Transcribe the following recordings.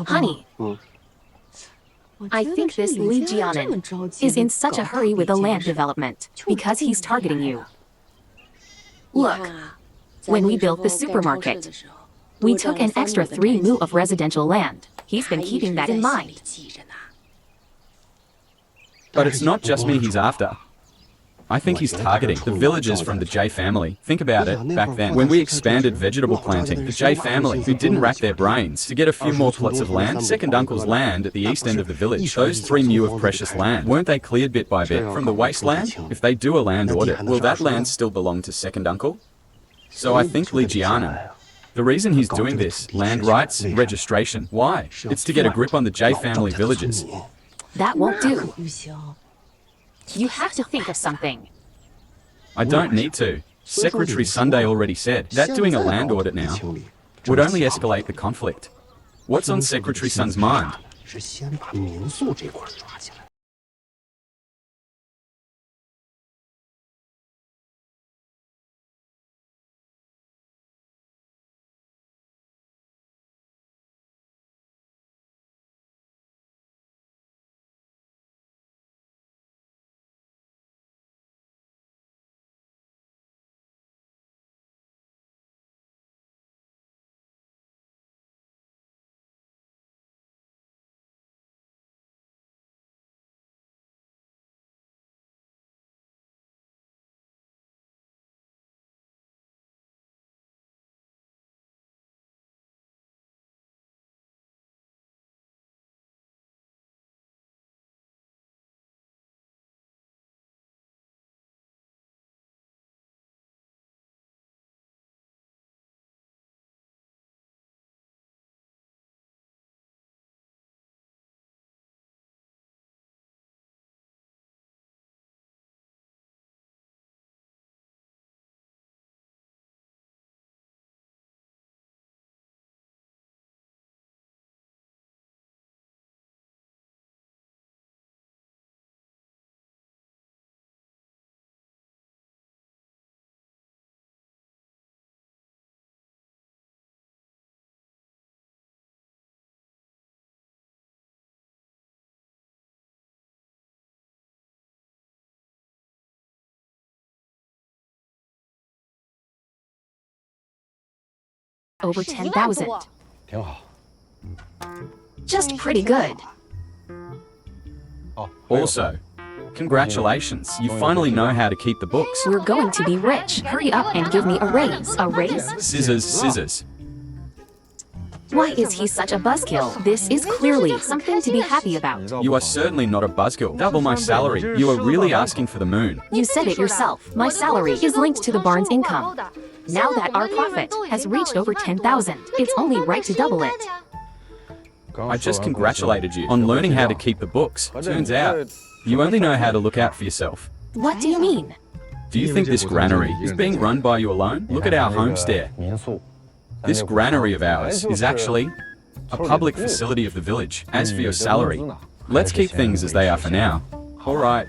Honey, I think this Li Jianan is in such a hurry with the land development because he's targeting you. Look, when we built the supermarket, we took an extra 3 mu of residential land. He's been keeping that in mind. But it's not just me he's after. I think he's targeting the villagers from the J family. Think about it, back then, when we expanded vegetable planting, the J family, who didn't rack their brains to get a few more plots of land, second uncle's land at the east end of the village, those 3 mu of precious land, weren't they cleared bit by bit from the wasteland? If they do a land audit, will that land still belong to second uncle? So I think Li Jianan, the reason he's doing this, land rights, registration, why? It's to get a grip on the J family villages. That won't do. You have to think of something. I don't need to. Secretary Sunday already said that doing a land audit now would only escalate the conflict. What's on Secretary Sun's mind? Over 10,000. Just pretty good. Also, congratulations, you finally know how to keep the books. We're going to be rich. Hurry up and give me a raise. A raise? Scissors, scissors. Why is he such a buzzkill? This is clearly something to be happy about. You are certainly not a buzzkill. Double my salary. You are really asking for the moon. You said it yourself. My salary is linked to the barn's income. Now that our profit has reached over 10,000, it's only right to double it. I just congratulated you on learning how to keep the books. Turns out, you only know how to look out for yourself. What do you mean? Do you think this granary is being run by you alone? Look at our homestead. This granary of ours is actually a public facility of the village. As for your salary, let's keep things as they are for now. All right.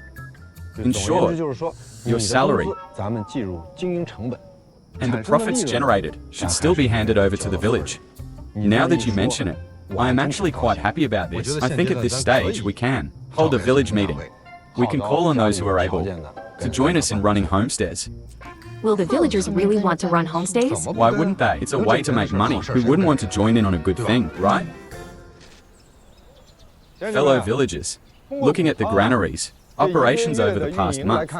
In short, your salary and the profits generated should still be handed over to the village. Now that you mention it, I am actually quite happy about this. I think at this stage we can hold a village meeting. We can call on those who are able to join us in running homesteads. Will the villagers really want to run homestays? Why wouldn't they? It's a way to make money. Who wouldn't want to join in on a good thing, right? Fellow villagers, looking at the granaries, operations over the past month,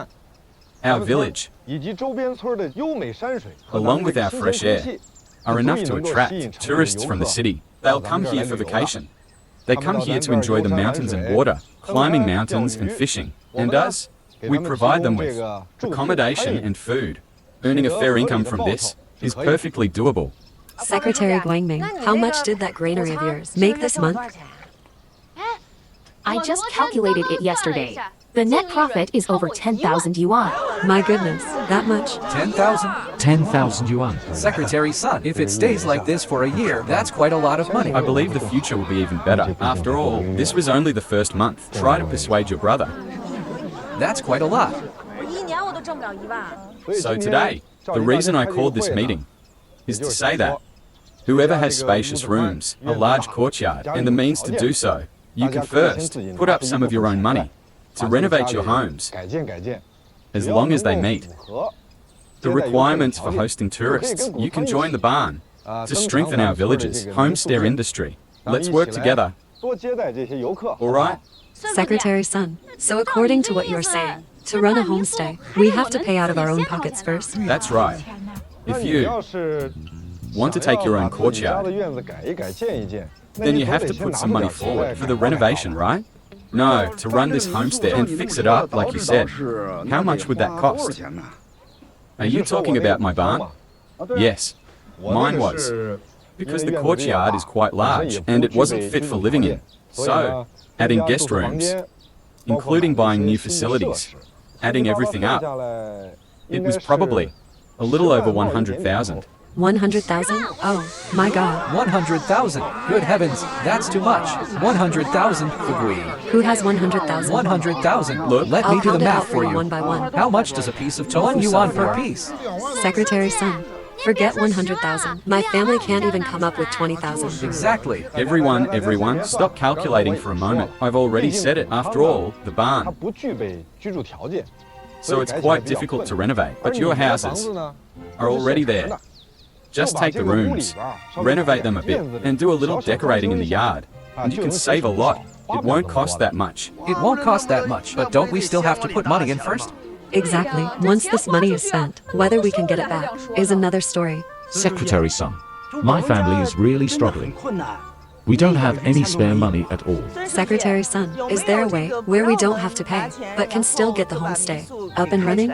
our village, along with our fresh air, are enough to attract tourists from the city. They'll come here for vacation. They come here to enjoy the mountains and water, climbing mountains and fishing. And us, we provide them with accommodation and food. Earning a fair income from this is perfectly doable. Secretary Guangming, how much did that granary of yours make this month? I just calculated it yesterday. The net profit is over 10,000 yuan. My goodness, that much? 10,000? 10,000 yuan. Secretary Sun, if it stays like this for a year, that's quite a lot of money. I believe the future will be even better. After all, this was only the first month. Try to persuade your brother. That's quite a lot. So today, the reason I called this meeting is to say that whoever has spacious rooms, a large courtyard, and the means to do so, you can first put up some of your own money to renovate your homes, as long as they meet the requirements for hosting tourists. You can join the barn to strengthen our village's homestay industry. Let's work together. All right? Secretary Sun, so according to what you're saying, to run a homestay, we have to pay out of our own pockets first? That's right. If you want to take your own courtyard, then you have to put some money forward for the renovation, right? No, to run this homestead and fix it up, like you said. How much would that cost? Are you talking about my barn? Yes, mine was. Because the courtyard is quite large and it wasn't fit for living in. So, adding guest rooms, including buying new facilities, adding everything up, it was probably a little over 100,000. 100,000? Oh, my God. 100,000? Good heavens, that's too much. 100,000, agree. Who has 100,000? 100,000. Look, let I'll me do the count it out math for you. one by one. How much does a piece of tofu yuan per piece? Secretary Sun, forget 100,000. My family can't even come up with 20,000. Exactly. Everyone, stop calculating for a moment. I've already said it. After all, the barn. So it's quite difficult to renovate, but your houses are already there. Just take the rooms, renovate them a bit, and do a little decorating in the yard, and you can save a lot. It won't cost that much. It won't cost that much, but don't we still have to put money in first? Exactly. Once this money is spent, whether we can get it back is another story. Secretary Sun, my family is really struggling. We don't have any spare money at all. Secretary Sun, is there a way where we don't have to pay, but can still get the homestay up and running?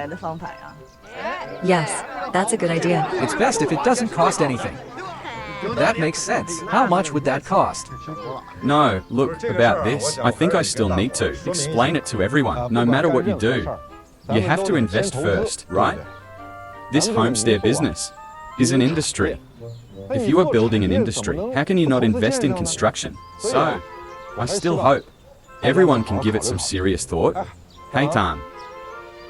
Yes, that's a good idea. It's best if it doesn't cost anything. That makes sense. How much would that cost? No, look, about this, I think I still need to explain it to everyone. No matter what you do, you have to invest first, right? This homestay business is an industry. If you are building an industry, how can you not invest in construction? So, I still hope everyone can give it some serious thought. Hey Tan,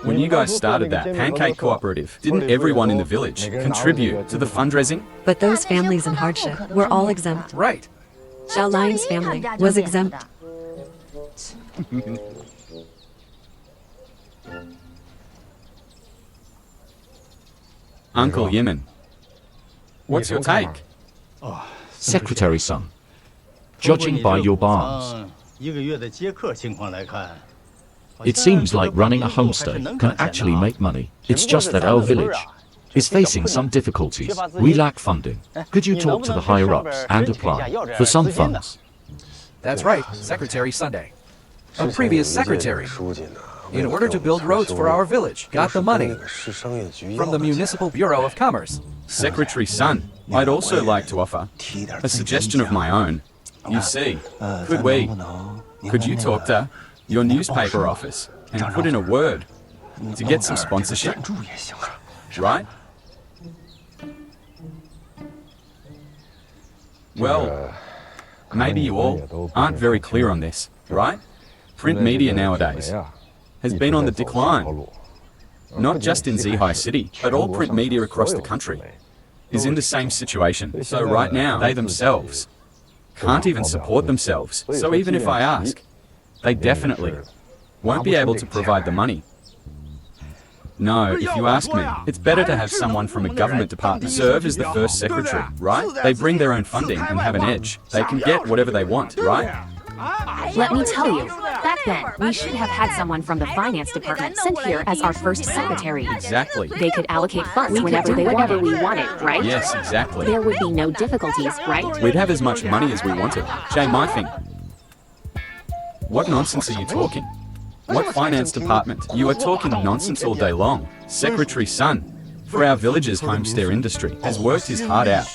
when you guys started that pancake cooperative, didn't everyone in the village contribute to the fundraising? But those families in hardship were all exempt. Right. Xiao Lion's family was exempt. Uncle Yimin, what's your take? Secretary Sun, judging by your barns, it seems like running a homestay can actually make money. It's just that our village is facing some difficulties. We lack funding. Could you talk to the higher-ups and apply for some funds? That's right, Secretary Sunday. A previous secretary, in order to build roads for our village, got the money from the Municipal Bureau of Commerce. Secretary Sun, I'd also like to offer a suggestion of my own. You see, could you talk to your newspaper office and put in a word to get some sponsorship, right? Well, maybe you all aren't very clear on this, right? Print media nowadays has been on the decline. Not just in Zihai City, but all print media across the country is in the same situation. So right now, they themselves can't even support themselves. So even if I ask, they definitely won't be able to provide the money. No, if you ask me, it's better to have someone from a government department serve as the first secretary, right? They bring their own funding and have an edge. They can get whatever they want, right? Let me tell you, back then, we should have had someone from the finance department sent here as our first secretary. Exactly. They could allocate funds whenever we wanted, right? Yes, exactly. There would be no difficulties, right? We'd have as much money as we wanted. Jay, my thing. What nonsense are you talking? What finance department? You are talking nonsense all day long. Secretary Sun, for our village's homestay industry, has worked his heart out.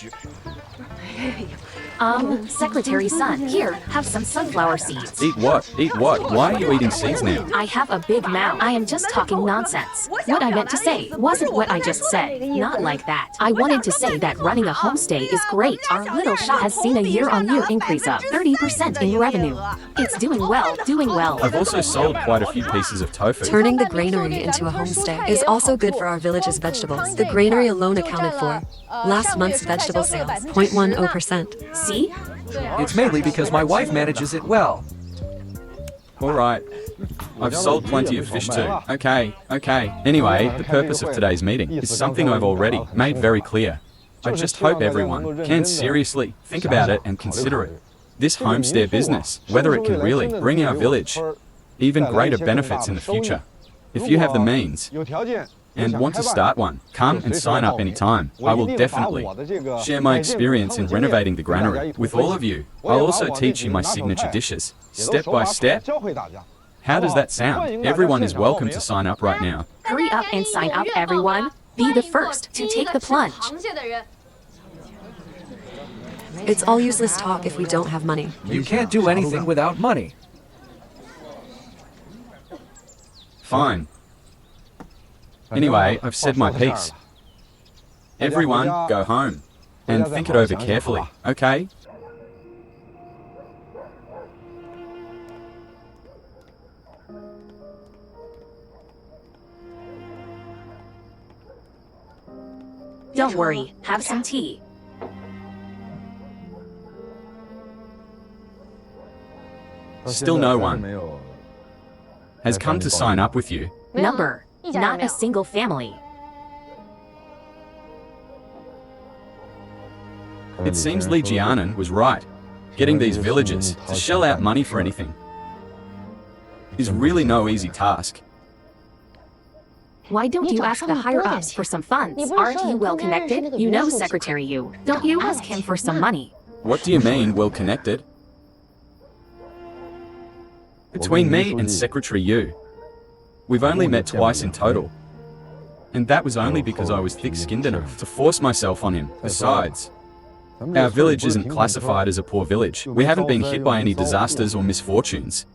Secretary Sun, here, have some sunflower seeds. Eat what? Eat what? Why are you eating seeds now? I have a big mouth. I am just talking nonsense. What I meant to say wasn't what I just said. Not like that. I wanted to say that running a homestay is great. Our little shop has seen a year-on-year increase of 30% in revenue. It's doing well, doing well. I've also sold quite a few pieces of tofu. Turning the granary into a homestay is also good for our village's vegetables. The granary alone accounted for last month's vegetable sales, 0.10%. See? It's mainly because my wife manages it well. All right. I've sold plenty of fish too. Okay. Anyway, the purpose of today's meeting is something I've already made very clear. I just hope everyone can seriously think about it and consider it. This homestay business, whether it can really bring our village even greater benefits in the future. If you have the means and want to start one, come and sign up anytime. I will definitely share my experience in renovating the granary with all of you. I'll also teach you my signature dishes, step by step. How does that sound? Everyone is welcome to sign up right now. Hurry up and sign up, everyone. Be the first to take the plunge. It's all useless talk if we don't have money. You can't do anything without money. Fine. Anyway, I've said my piece. Everyone, go home and think it over carefully, okay? Don't worry, have some tea. Still no one has come to sign up with you. Number, not a single family. It seems Li Jianan was right. Getting these villagers to shell out money for anything is really no easy task. Why don't you ask the higher-ups for some funds? Aren't you well-connected? You know Secretary Yu. Don't you ask him for some money? What do you mean, well-connected? Between me and Secretary Yu, we've only met twice in total. And that was only because I was thick-skinned enough to force myself on him. Besides, our village isn't classified as a poor village. We haven't been hit by any disasters or misfortunes.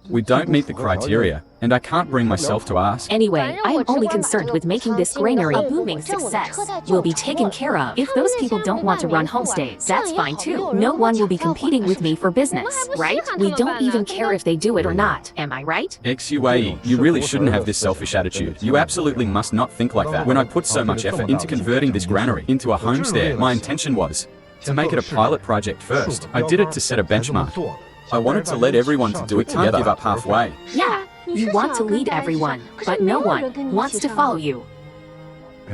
We don't meet the criteria, and I can't bring myself to ask. Anyway, I am only concerned with making this granary a booming success. We'll be taken care of. If those people don't want to run homestays, that's fine too. No one will be competing with me for business, right? We don't even care if they do it or not. Am I right? Xue, you really shouldn't have this selfish attitude. You absolutely must not think like that. When I put so much effort into converting this granary into a homestay, my intention was to make it a pilot project first. I did it to set a benchmark. I wanted to let everyone to do it together. Give up halfway. Yeah, you want to lead everyone, but no one wants to follow you.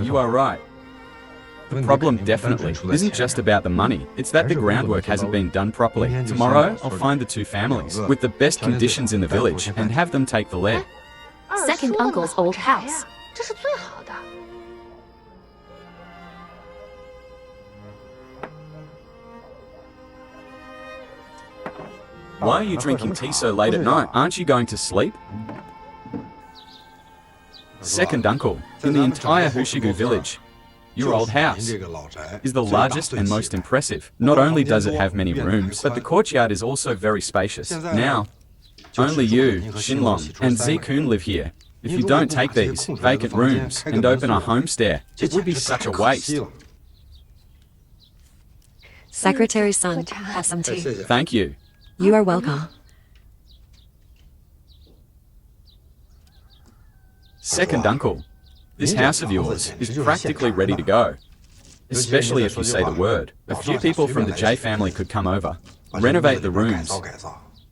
You are right. The problem definitely isn't just about the money. It's that the groundwork hasn't been done properly. Tomorrow, I'll find the two families with the best conditions in the village and have them take the lead. Second uncle's old house. Why are you drinking tea so late at night? Aren't you going to sleep? Second uncle, in the entire Hushigu village, your old house is the largest and most impressive. Not only does it have many rooms, but the courtyard is also very spacious. Now, only you, Xinlong, and Zikun live here. If you don't take these vacant rooms and open a homestay, it would be such a waste. Secretary Sun, have some tea. Thank you. You are welcome. Second uncle, this house of yours is practically ready to go. Especially if you say the word. A few people from the J family could come over, renovate the rooms,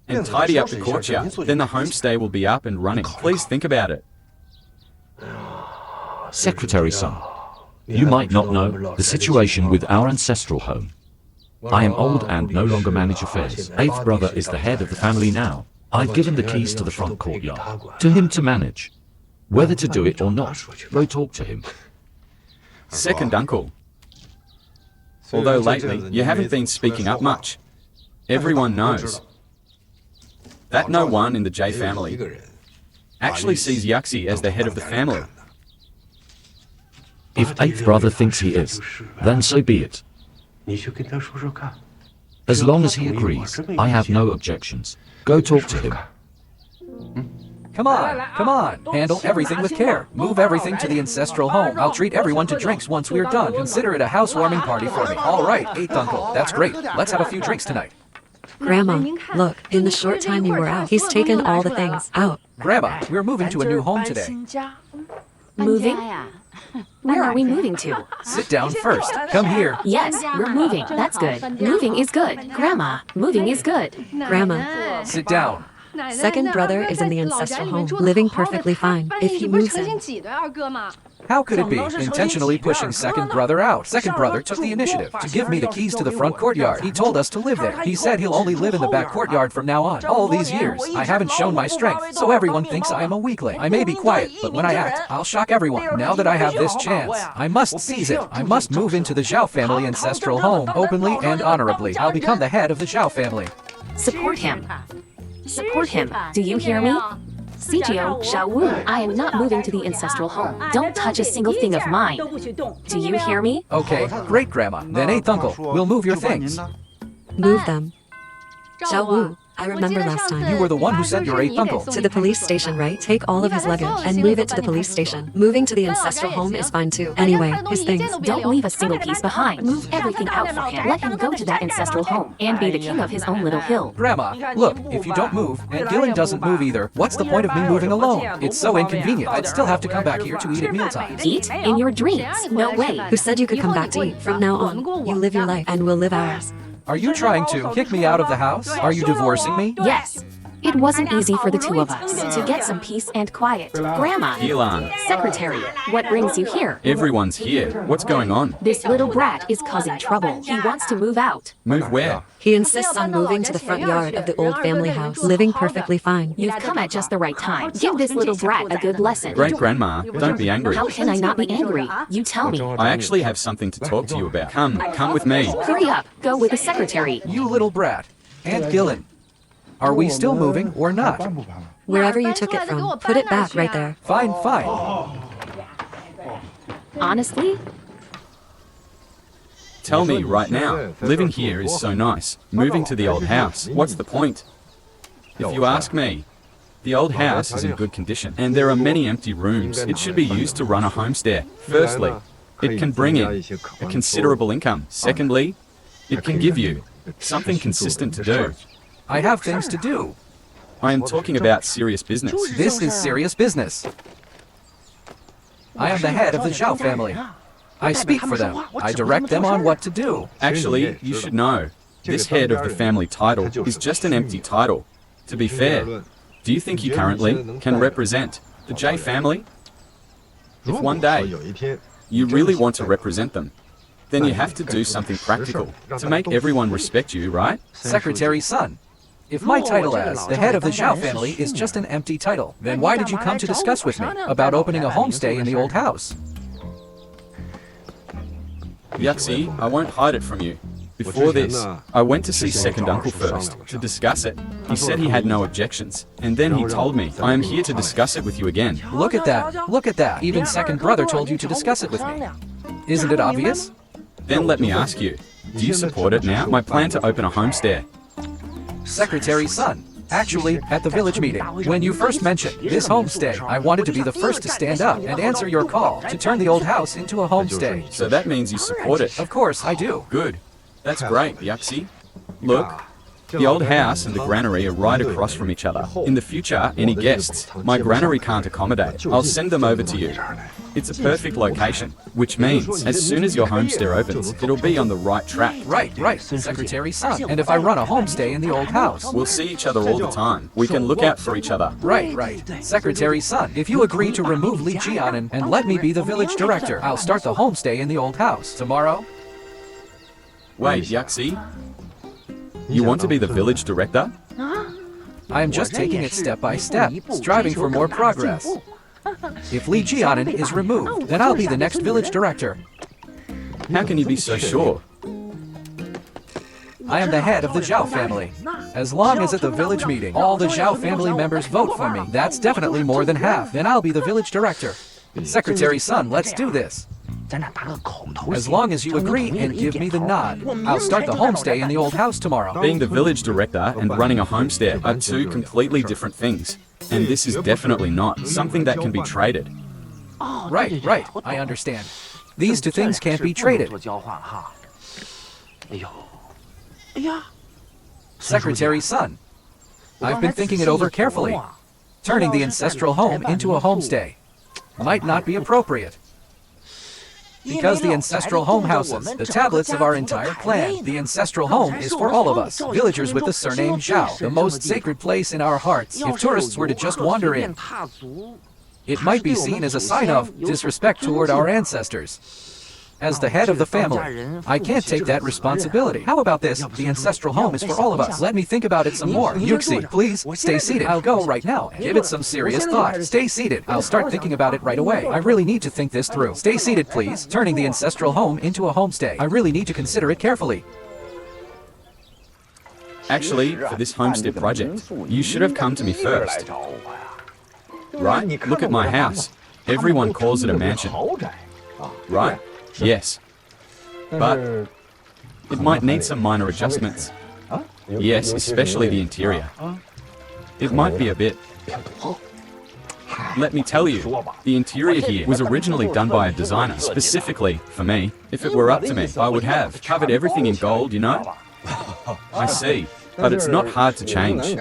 and tidy up the courtyard. Then the homestay will be up and running. Please think about it. Secretary Sun, you might not know the situation with our ancestral home. I am old and no longer manage affairs. Eighth brother is the head of the family now. I've given the keys to the front courtyard to him to manage. Whether to do it or not, go talk to him. Second uncle, although lately you haven't been speaking up much, everyone knows that no one in the J family actually sees Yaxi as the head of the family. If eighth brother thinks he is, then so be it. As long as he agrees, I have no objections. Go talk to him. Come on. Handle everything with care. Move everything to the ancestral home. I'll treat everyone to drinks once we're done. Consider it a housewarming party for me. All right, 8th uncle. That's great. Let's have a few drinks tonight. Grandma, look, in the short time you were out, he's taken all the things out. Grandma, we're moving to a new home today. Moving? Where are we moving to? Sit down first. Come here. Yes, we're moving. That's good. Moving is good. Grandma, moving is good. Grandma, Sit down. second brother is in the ancestral home, living perfectly fine. If he moves in, How could it be? Intentionally pushing second brother out. Second brother took the initiative to give me the keys to the front courtyard. He told us to live there. He said he'll only live in the back courtyard from now on. All these years, I haven't shown my strength, so everyone thinks I am a weakling. I may be quiet, but when I act, I'll shock everyone. Now that I have this chance, I must seize it. I must move into the Zhao family ancestral home, openly and honorably. I'll become the head of the Zhao family. Support him. Support him. Do you hear me? CGO, Xiaohui, I am not moving to the ancestral home. Don't touch a single thing of mine. Do you hear me? Okay, great grandma. Then 8th uncle, we'll move your things. move them. Xiaohui, I remember last time. You were the one who sent your 8th uncle To the police station, right? Take all of his luggage and move it to the police station. Moving to the ancestral home is fine too. Anyway, his things. Don't leave a single piece behind. Move everything out for him. Let him go to that ancestral home and be the king of his own little hill. Grandma, look, if you don't move, and Gillen doesn't move either, what's the point of me moving alone? It's so inconvenient. I'd still have to come back here to eat at mealtimes. Eat in your dreams. No way. Who said you could come back to eat? From now on, you live your life and we'll live ours. Are you trying to kick me out of the house? Are you divorcing me? Yes. It wasn't easy for the two of us to get some peace and quiet. Grandma, Yilan, secretary, what brings you here? everyone's here. What's going on? This little brat is causing trouble. He wants to move out. Move where? He insists on moving to the front yard of the old family house, living perfectly fine. You've come at just the right time. Give this little brat a good lesson. Great grandma, don't be angry. How can I not be angry? You tell me. I actually have something to talk to you about. Come with me. Hurry up. Go with the secretary. You little brat. Aunt Gillen. Are we still moving or not? Wherever you took it from, put it back right there. Fine. Honestly? Tell me right now, living here is so nice. Moving to the old house, what's the point? If you ask me, the old house is in good condition, and there are many empty rooms. It should be used to run a homestay. Firstly, it can bring in a considerable income. Secondly, it can give you something consistent to do. I have things to do. I am talking about serious business. This is serious business. I am the head of the Zhao family. I speak for them. I direct them on what to do. Actually, you should know, this head of the family title is just an empty title. To be fair, do you think you currently can represent the J family? If one day you really want to represent them, then you have to do something practical to make everyone respect you, right? Secretary Sun. If my title as the head of the Zhao family is just an empty title, then why did you come to discuss with me about opening a homestay in the old house? Yaxi, I won't hide it from you. Before this, I went to see second uncle first to discuss it. He said he had no objections, and then he told me, I am here to discuss it with you again. Look at that. Even second brother told you to discuss it with me. Isn't it obvious? Then let me ask you, do you support it now? My plan to open a homestay. Secretary Sun. Actually, at the village meeting, when you first mentioned this homestay, I wanted to be the first to stand up and answer your call to turn the old house into a homestay. So that means you support it. Of course, I do. Good. That's great, Yaxi. Look, the old house and the granary are right across from each other. In the future, any guests my granary can't accommodate, I'll send them over to you. It's a perfect location, which means as soon as your homestay opens, it'll be on the right track. Right, Secretary Sun. And if I run a homestay in the old house? We'll see each other all the time. We can look out for each other. Right. Secretary Sun, if you agree to remove Li Jianan and let me be the village director, I'll start the homestay in the old house. Tomorrow? Wait, Yaxi? You want to be the village director? I am just taking it step by step, striving for more progress. If Li Jianan is removed, then I'll be the next village director. How can you be so sure? I am the head of the Zhao family. As long as at the village meeting, all the Zhao family members vote for me, that's definitely more than half, then I'll be the village director. Secretary Sun, let's do this. As long as you agree and give me the nod, I'll start the homestay in the old house tomorrow. Being the village director and running a homestead are two completely different things. And this is definitely not something that can be traded. Right, I understand. These two things can't be traded. Secretary Sun, I've been thinking it over carefully. Turning the ancestral home into a homestay might not be appropriate. Because the ancestral home houses the tablets of our entire clan. The ancestral home is for all of us, villagers with the surname Zhao, the most sacred place in our hearts. If tourists were to just wander in, it might be seen as a sign of disrespect toward our ancestors. As the head of the family, I can't take that responsibility. How about this? The ancestral home is for all of us. Let me think about it some more. Yuxi, please, stay seated. I'll go right now. Give it some serious thought. Stay seated. I'll start thinking about it right away. I really need to think this through. Stay seated, please. Turning the ancestral home into a homestay. I really need to consider it carefully. Actually, for this homestead project, you should have come to me first. Right? Look at my house. Everyone calls it a mansion. Right? Yes. But it might need some minor adjustments. Yes, especially the interior. It might be a bit... Let me tell you, the interior here was originally done by a designer, specifically for me. If it were up to me, I would have covered everything in gold, you know? I see, but it's not hard to change.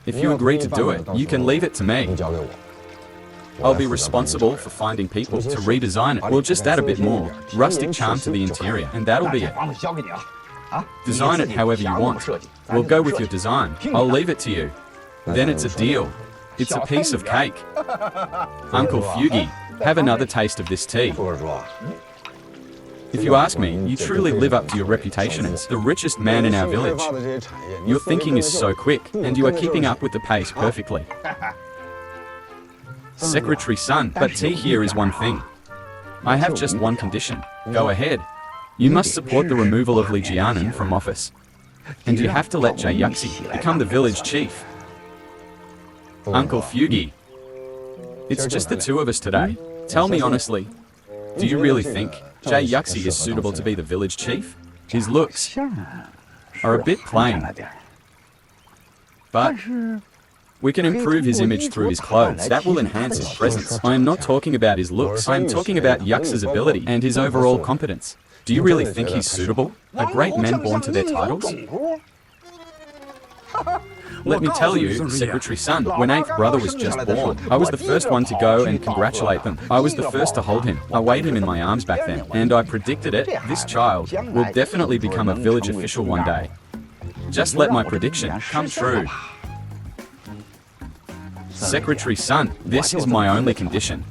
If you agree to do it, you can leave it to me. I'll be responsible for finding people to redesign it. We'll just add a bit more rustic charm to the interior, and that'll be it. Design it however you want. We'll go with your design. I'll leave it to you. Then it's a deal. It's a piece of cake. Uncle Fugi, have another taste of this tea. If you ask me, you truly live up to your reputation as the richest man in our village. Your thinking is so quick, and you are keeping up with the pace perfectly. Secretary Sun, but tea here is one thing. I have just one condition. Go ahead. You must support the removal of Li Jianan from office. And you have to let Jie Yuxi become the village chief. Uncle Fugi, it's just the two of us today. Tell me honestly, do you really think Jie Yuxi is suitable to be the village chief? His looks are a bit plain. But we can improve his image through his clothes. That will enhance his presence. I am not talking about his looks. I am talking about Yuxi's ability and his overall competence. Do you really think he's suitable? Are great men born to their titles? Let me tell you, Secretary Sun, when 8th brother was just born, I was the first one to go and congratulate them. I was the first to hold him. I weighed him in my arms back then, and I predicted it. This child will definitely become a village official one day. Just let my prediction come true. Secretary Sun, this is my only condition.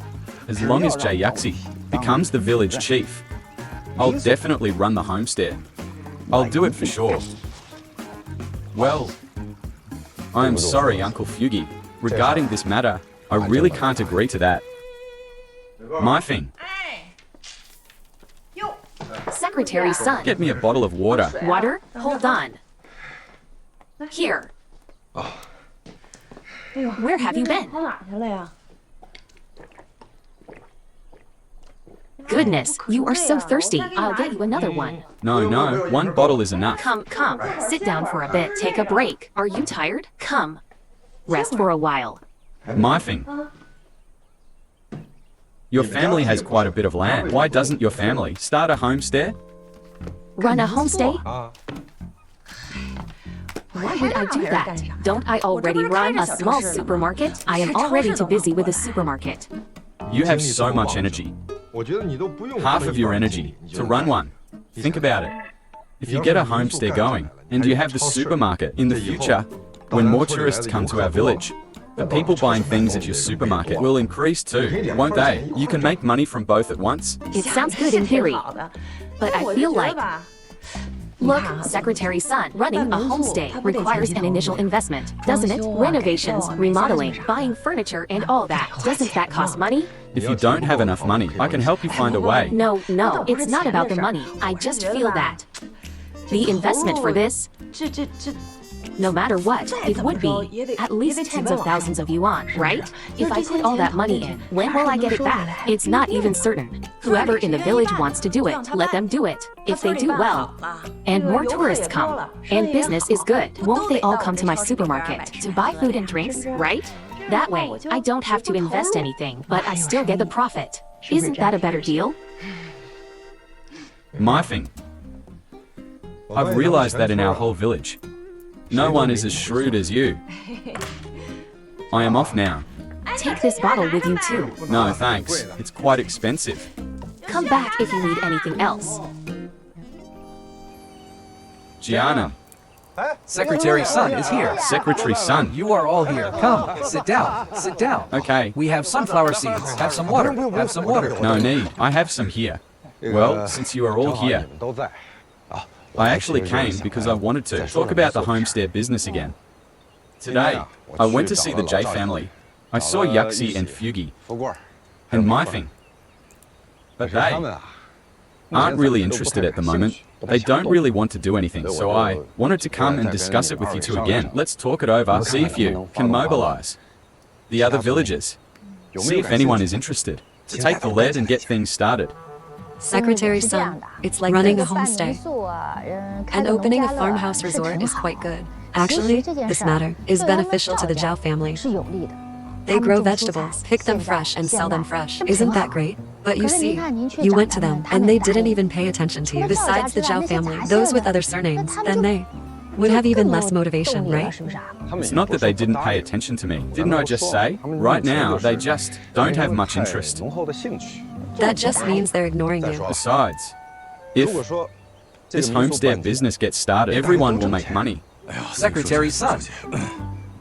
As long as Jie Yuxi becomes the village chief, I'll definitely run the homestead. I'll do it for sure. Well, I am sorry, Uncle Fugi. Regarding this matter, I really can't agree to that. My thing. Secretary Sun. Get me a bottle of water. Water? Hold on. Here. Where have you been? Goodness, you are so thirsty. I'll get you another one. No, one bottle is enough. Come. Sit down for a bit. Take a break. Are you tired? Come. Rest for a while. My thing. Your family has quite a bit of land. Why doesn't your family start a homestead? Run a homestay? Why would I do that? Don't I already run a small supermarket? I am already too busy with a supermarket. You have so much energy. Half of your energy to run one. Think about it. If you get a homestay going, and you have the supermarket in the future, when more tourists come to our village, the people buying things at your supermarket will increase too, won't they? You can make money from both at once. It sounds good in theory, but I feel like... Look, Secretary Sun, running a homestay requires an initial investment, doesn't it? Renovations, remodeling, buying furniture and all that. Doesn't that cost money? If you don't have enough money, I can help you find a way. No, it's not about the money. I just feel that the investment for this No matter what, it would be at least tens of thousands of yuan, right? If I put all that money in, when will I get it back? It's not even certain. Whoever in the village wants to do it, let them do it. If they do well, and more tourists come, and business is good, won't they all come to my supermarket to buy food and drinks, right? That way, I don't have to invest anything, but I still get the profit. Isn't that a better deal? My thing. I've realized that in our whole village, no one is as shrewd as you. I am off now. Take this bottle with you too. No, thanks. It's quite expensive. Come back if you need anything else. Gianna, Secretary Sun is here. Secretary Sun. You are all here. Come, sit down. Sit down. Okay. We have sunflower seeds. Have some water. Have some water. No need. I have some here. Well, since you are all here, I actually came because I wanted to talk about the homestead business again. Today, I went to see the J family. I saw Yuxi and Fugi, and my thing. But they aren't really interested at the moment. They don't really want to do anything, so I wanted to come and discuss it with you two again. Let's talk it over, see if you can mobilize the other villagers. See if anyone is interested to take the lead and get things started. Secretary Sun, it's like running a homestay. And opening a farmhouse resort is quite good. Actually, this matter is beneficial to the Zhao family. They grow vegetables, pick them fresh and sell them fresh. Isn't that great? But you see, you went to them and they didn't even pay attention to you. Besides the Zhao family, those with other surnames, then they would have even less motivation, right? It's not that they didn't pay attention to me. Didn't I just say? Right now, they just don't have much interest. That just means they're ignoring you. Besides, if this homestead business gets started, everyone will make money. Secretary Sun,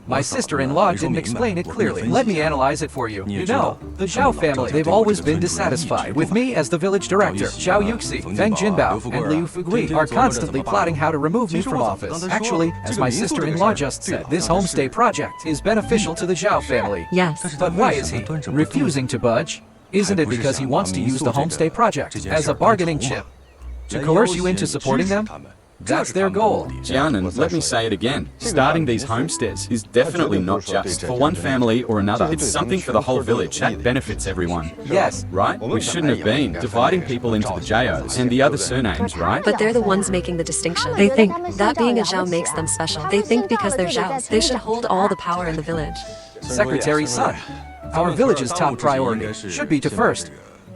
my sister-in-law didn't explain it clearly. Let me analyze it for you. You know, the Zhao family, they've always been dissatisfied with me as the village director. Zhao Yuxi, Feng Jinbao, and Liu Fugui are constantly plotting how to remove me from office. Actually, as my sister-in-law just said, this homestay project is beneficial to the Zhao family. Yes. But why is he refusing to budge? Isn't it because he wants to use the homestay project as a bargaining chip to coerce you into supporting them? That's their goal. Jianan, let me say it again. Starting these homesteads is definitely not just for one family or another. It's something for the whole village that benefits everyone. Yes. Right? We shouldn't have been dividing people into the JOs and the other surnames, right? But they're the ones making the distinction. They think that being a Zhao makes them special. They think because they're Zhaos, they should hold all the power in the village. Secretary Sun, our village's top priority should be to first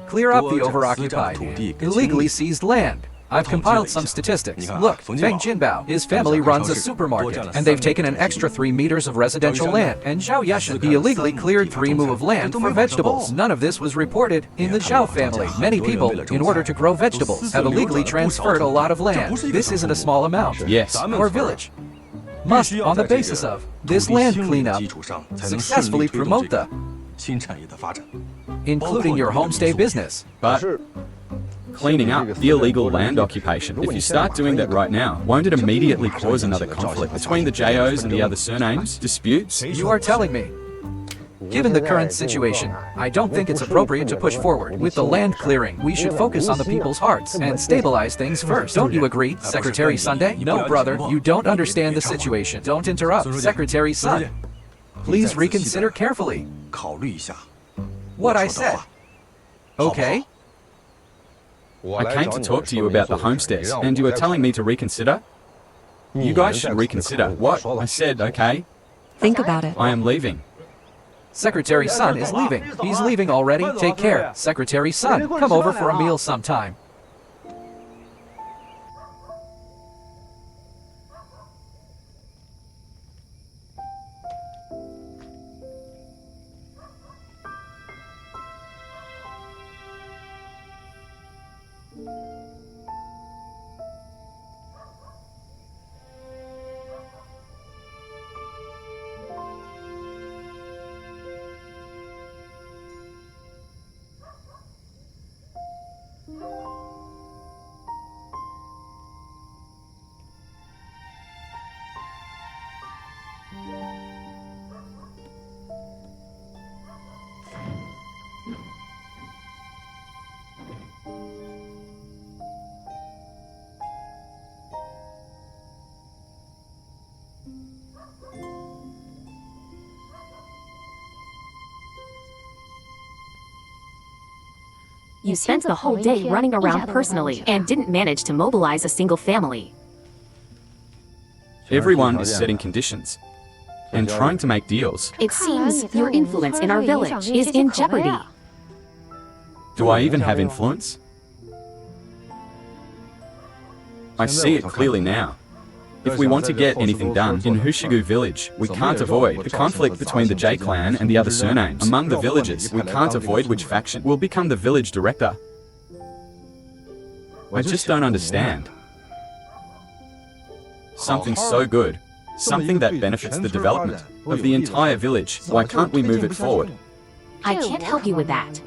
clear up the overoccupied, illegally seized land. I've compiled some statistics. Look, Feng Jinbao, his family runs a supermarket, and they've taken an extra 3 meters of residential land. And Zhao Yeshan, he illegally cleared 3 mu of land for vegetables. None of this was reported in the Zhao family. Many people, in order to grow vegetables, have illegally transferred a lot of land. This isn't a small amount. Yes. Our village must, on the basis of this land cleanup, successfully promote the, including your homestay business. But cleaning up the illegal land occupation, if you start doing that right now, won't it immediately cause another conflict between the JOs and the other surnames? Disputes? You are telling me, given the current situation, I don't think it's appropriate to push forward with the land clearing. We should focus on the people's hearts and stabilize things first. Don't you agree, Secretary Sunday? No, brother, you don't understand the situation. Don't interrupt, Secretary Sun. Please reconsider carefully what I said. Okay? I came to talk to you about the homesteads, and you are telling me to reconsider? You guys should reconsider. What? I said, okay. Think about it. I am leaving. Secretary Sun is leaving. He's leaving already. Take care. Secretary Sun, come over for a meal sometime. You spent the whole day running around personally and didn't manage to mobilize a single family. Everyone is setting conditions and trying to make deals. It seems your influence in our village is in jeopardy. Do I even have influence? I see it clearly now. If we want to get anything done in Hushigu village, we can't avoid the conflict between the J clan and the other surnames. Among the villagers, we can't avoid which faction will become the village director. I just don't understand. Something so good, something that benefits the development of the entire village, why can't we move it forward? I can't help you with that.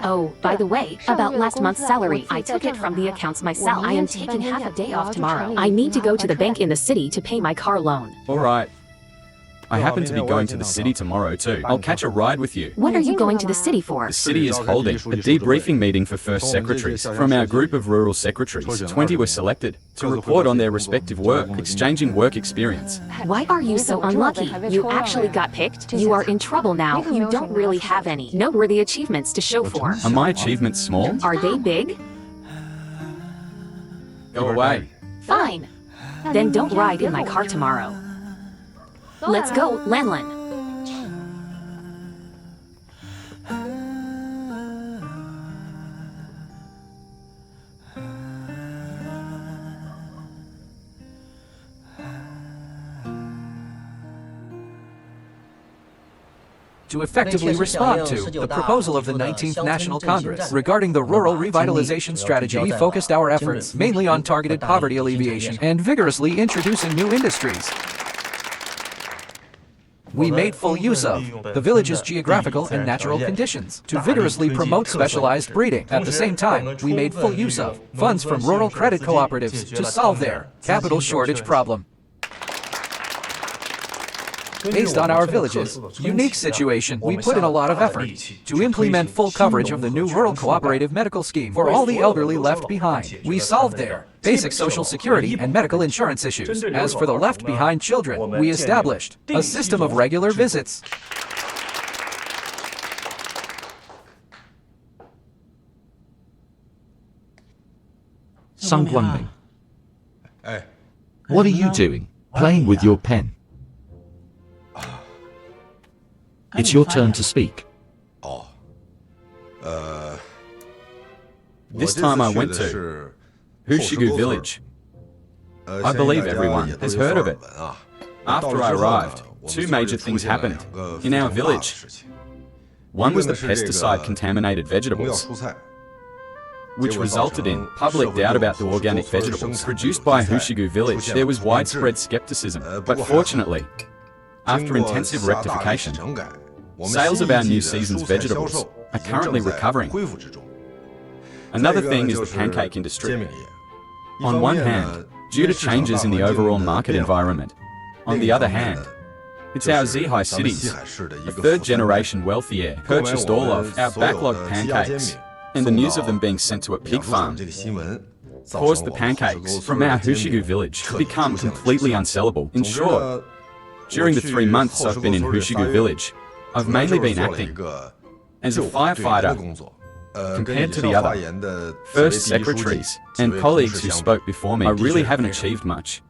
Oh, by the way, about last month's salary, I took it from the accounts myself. I am taking half a day off tomorrow. I need to go to the bank in the city to pay my car loan. All right. I happen to be going to the city tomorrow too. I'll catch a ride with you. What are you going to the city for? The city is holding a debriefing meeting for first secretaries. From our group of rural secretaries, 20 were selected to report on their respective work, exchanging work experience. Why are you so unlucky? You actually got picked? You are in trouble now. You don't really have any noteworthy achievements to show for. Are my achievements small? Are they big? Go away. Fine. Then don't ride in my car tomorrow. Let's go, Lanlan. To effectively respond to the proposal of the 19th National Congress regarding the rural revitalization strategy, we focused our efforts mainly on targeted poverty alleviation and vigorously introducing new industries. We made full use of the village's geographical and natural conditions to vigorously promote specialized breeding. At the same time, we made full use of funds from rural credit cooperatives to solve their capital shortage problem. Based on our village's unique situation, we put in a lot of effort to implement full coverage of the new rural cooperative medical scheme for all the elderly left behind. We solved their basic social security and medical insurance issues. As for the left behind children, we established a system of regular visits. Sun Guangming. What are you doing? Playing with your pen. It's your turn to speak. This time I went to Hushigu village. I believe everyone has heard of it. After I arrived, two major things happened in our village. One was the pesticide-contaminated vegetables, which resulted in public doubt about the organic vegetables produced by Hushigu village. There was widespread skepticism, but fortunately, after intensive rectification, sales of our new season's vegetables are currently recovering. Another thing is the pancake industry. On one hand, due to changes in the overall market environment. On the other hand, it's our Zihai cities, a third-generation wealthy heir, purchased all of our backlogged pancakes, and the news of them being sent to a pig farm caused the pancakes from our Hushigu village to become completely unsellable. In short, during the 3 months I've been in Hushigu village, I've mainly been acting as a firefighter compared to the other first secretaries and colleagues who spoke before me. I really haven't achieved much.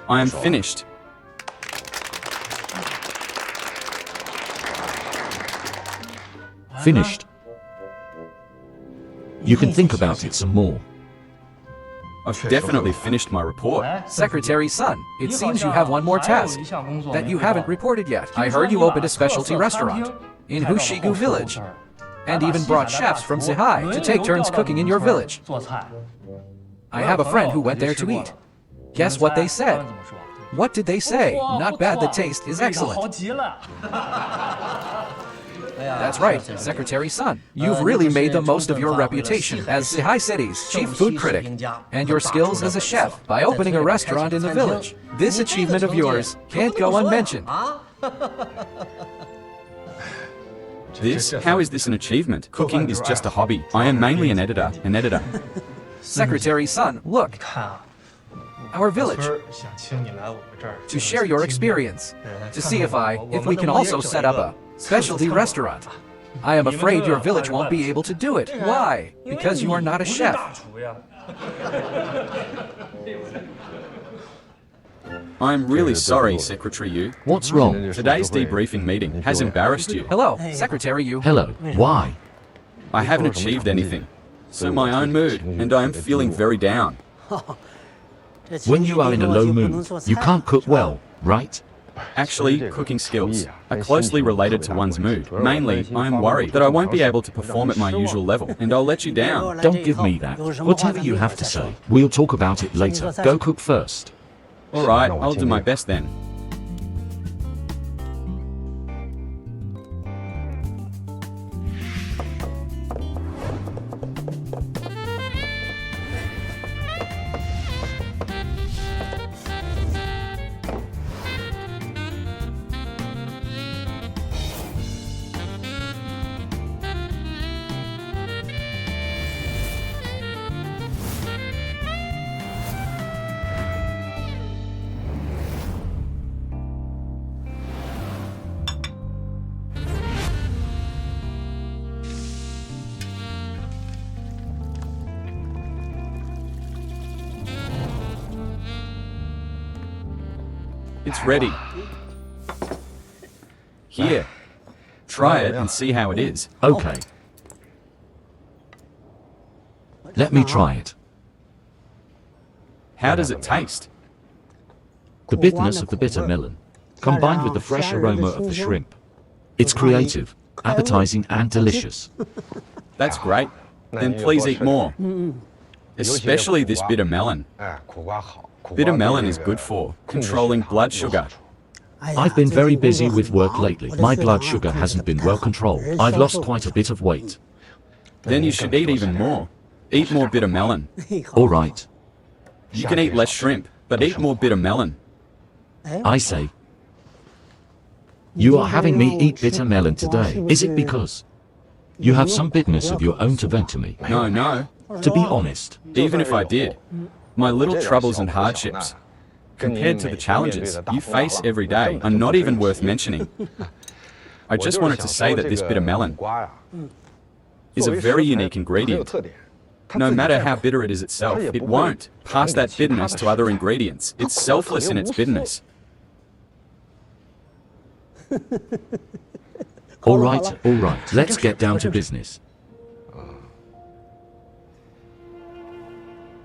I am finished. Finished. You can think about it some more. I've definitely finished my report. Secretary Sun, it seems you have one more task that you haven't reported yet. I heard you opened a specialty restaurant in Hushigu village and even brought chefs from Zihai to take turns cooking in your village. I have a friend who went there to eat. Guess what they said? What did they say? Not bad, the taste is excellent. That's right, Secretary Sun. You've really made the most of your reputation as Zihai City's chief food critic and your skills as a chef by opening a restaurant in the village. This achievement of yours can't go unmentioned. How is this an achievement? Cooking is just a hobby. I am mainly an editor. Secretary Sun, look. Our village. To share your experience. To see if we can also set up a specialty restaurant. I am afraid your village won't be able to do it. Why? Because you are not a chef. I'm really sorry, Secretary Yu. What's wrong? Today's debriefing meeting has embarrassed you. Hello, Secretary Yu. Hello. Why? I haven't achieved anything. So my own mood, and I am feeling very down. When you are in a low mood, you can't cook well, right? Actually, cooking skills are closely related to one's mood. Mainly, I am worried that I won't be able to perform at my usual level, and I'll let you down. Don't give me that. Whatever you have to say, we'll talk about it later. Go cook first. Alright, I'll do my best then. It's ready. Here. Try it and see how it is. Okay. Let me try it. How does it taste? The bitterness of the bitter melon, combined with the fresh aroma of the shrimp. It's creative, appetizing, and delicious. That's great. Then please eat more. Especially this bitter melon. Bitter melon is good for controlling blood sugar. I've been very busy with work lately. My blood sugar hasn't been well controlled. I've lost quite a bit of weight. Then you should eat even more. Eat more bitter melon. All right. You can eat less shrimp, but eat more bitter melon. I say. You are having me eat bitter melon today. Is it because you have some bitterness of your own to vent to me? No. To be honest, Even if I did, my little troubles and hardships, compared to the challenges you face every day, are not even worth mentioning. I just wanted to say that this bitter melon is a very unique ingredient. No matter how bitter it is itself, it won't pass that bitterness to other ingredients. It's selfless in its bitterness. all right. Let's get down to business.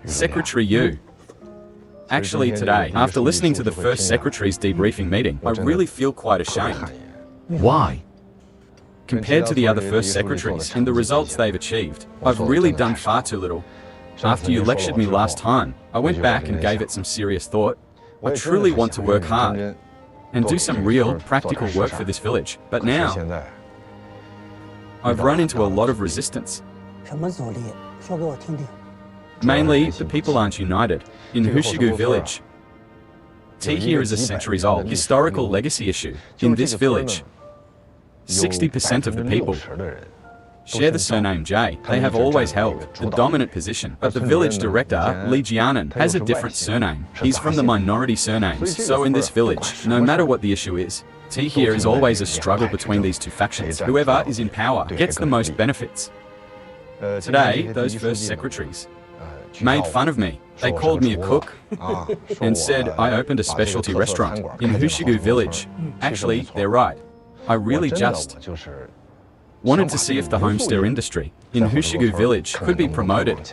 Secretary Yu. Actually today, after listening to the first secretary's debriefing meeting, I really feel quite ashamed. Why? Compared to the other first secretaries and the results they've achieved, I've really done far too little. After you lectured me last time, I went back and gave it some serious thought. I truly want to work hard and do some real, practical work for this village. But now, I've run into a lot of resistance. Mainly, the people aren't united. In Hushigu village, tea here is a centuries-old historical legacy issue. In this village, 60% of the people share the surname J. They have always held the dominant position. But the village director, Li Jianan, has a different surname. He's from the minority surnames. So in this village, no matter what the issue is, tea here is always a struggle between these two factions. Whoever is in power gets the most benefits. Today, those first secretaries made fun of me. They called me a cook and said I opened a specialty restaurant in Hushigu village. Actually, they're right. I really just wanted to see if the homestay industry in Hushigu village could be promoted.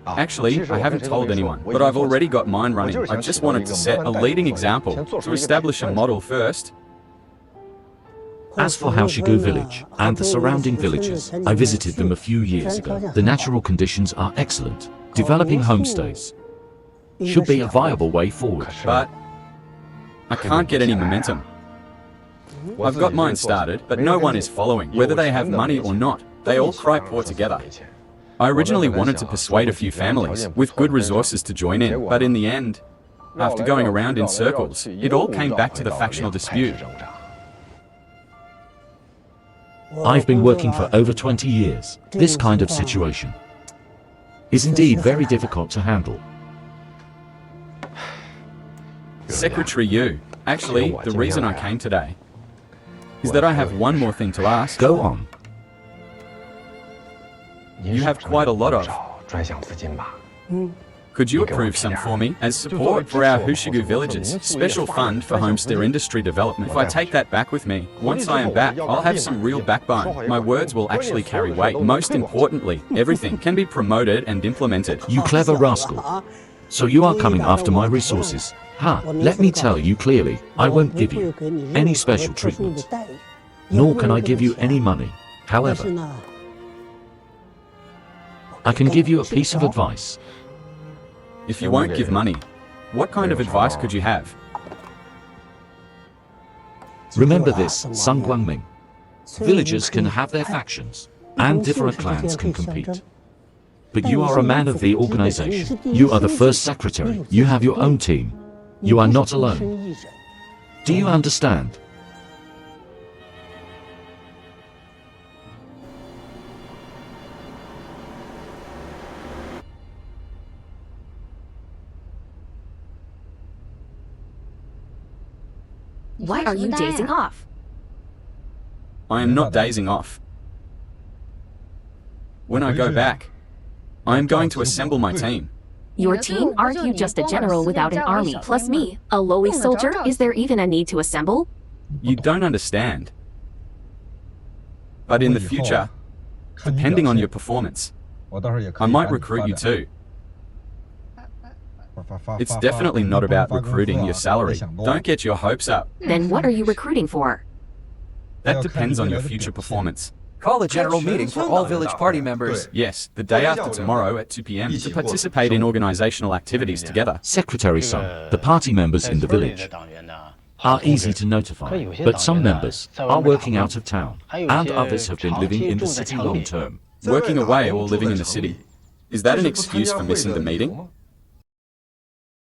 Actually, I haven't told anyone, but I've already got mine running. I just wanted to set a leading example, to establish a model first. As for Haoshigu village and the surrounding villages, I visited them a few years ago. The natural conditions are excellent. Developing homestays should be a viable way forward. But I can't get any momentum. I've got mine started, but no one is following. Whether they have money or not, they all cry poor together. I originally wanted to persuade a few families with good resources to join in, but in the end, after going around in circles, it all came back to the factional dispute. I've been working for over 20 years. This kind of situation is indeed very difficult to handle. Secretary Yu, actually, the reason I came today is that I have one more thing to ask. Go on. you have quite a lot of. Could you approve some for me as support for our Hushigu villagers? Special fund for homestead industry development. If I take that back with me, once I am back, I'll have some real backbone. My words will actually carry weight. Most importantly, everything can be promoted and implemented. You clever rascal. So you are coming after my resources. Ha, let me tell you clearly, I won't give you any special treatment. Nor can I give you any money. However, I can give you a piece of advice. If you won't give money, what kind of advice could you have? Remember this, Sun Guangming. Villagers can have their factions, and different clans can compete. But you are a man of the organization. You are the first secretary. You have your own team. You are not alone. Do you understand? Why are you dazing off? I am not dazing off. When I go back, I am going to assemble my team. Your team? Aren't you just a general without an army? Plus me, a lowly soldier? Is there even a need to assemble? You don't understand. But in the future, depending on your performance, I might recruit you too. It's definitely not about recruiting your salary. Don't get your hopes up. Then what are you recruiting for? That depends on your future performance. Call a general meeting for all village party members. Yes, the day after tomorrow at 2 p.m. to participate in organizational activities together. Secretary Sun, the party members in the village are easy to notify, but some members are working out of town, and others have been living in the city long term. Working away or living in the city. Is that an excuse for missing the meeting?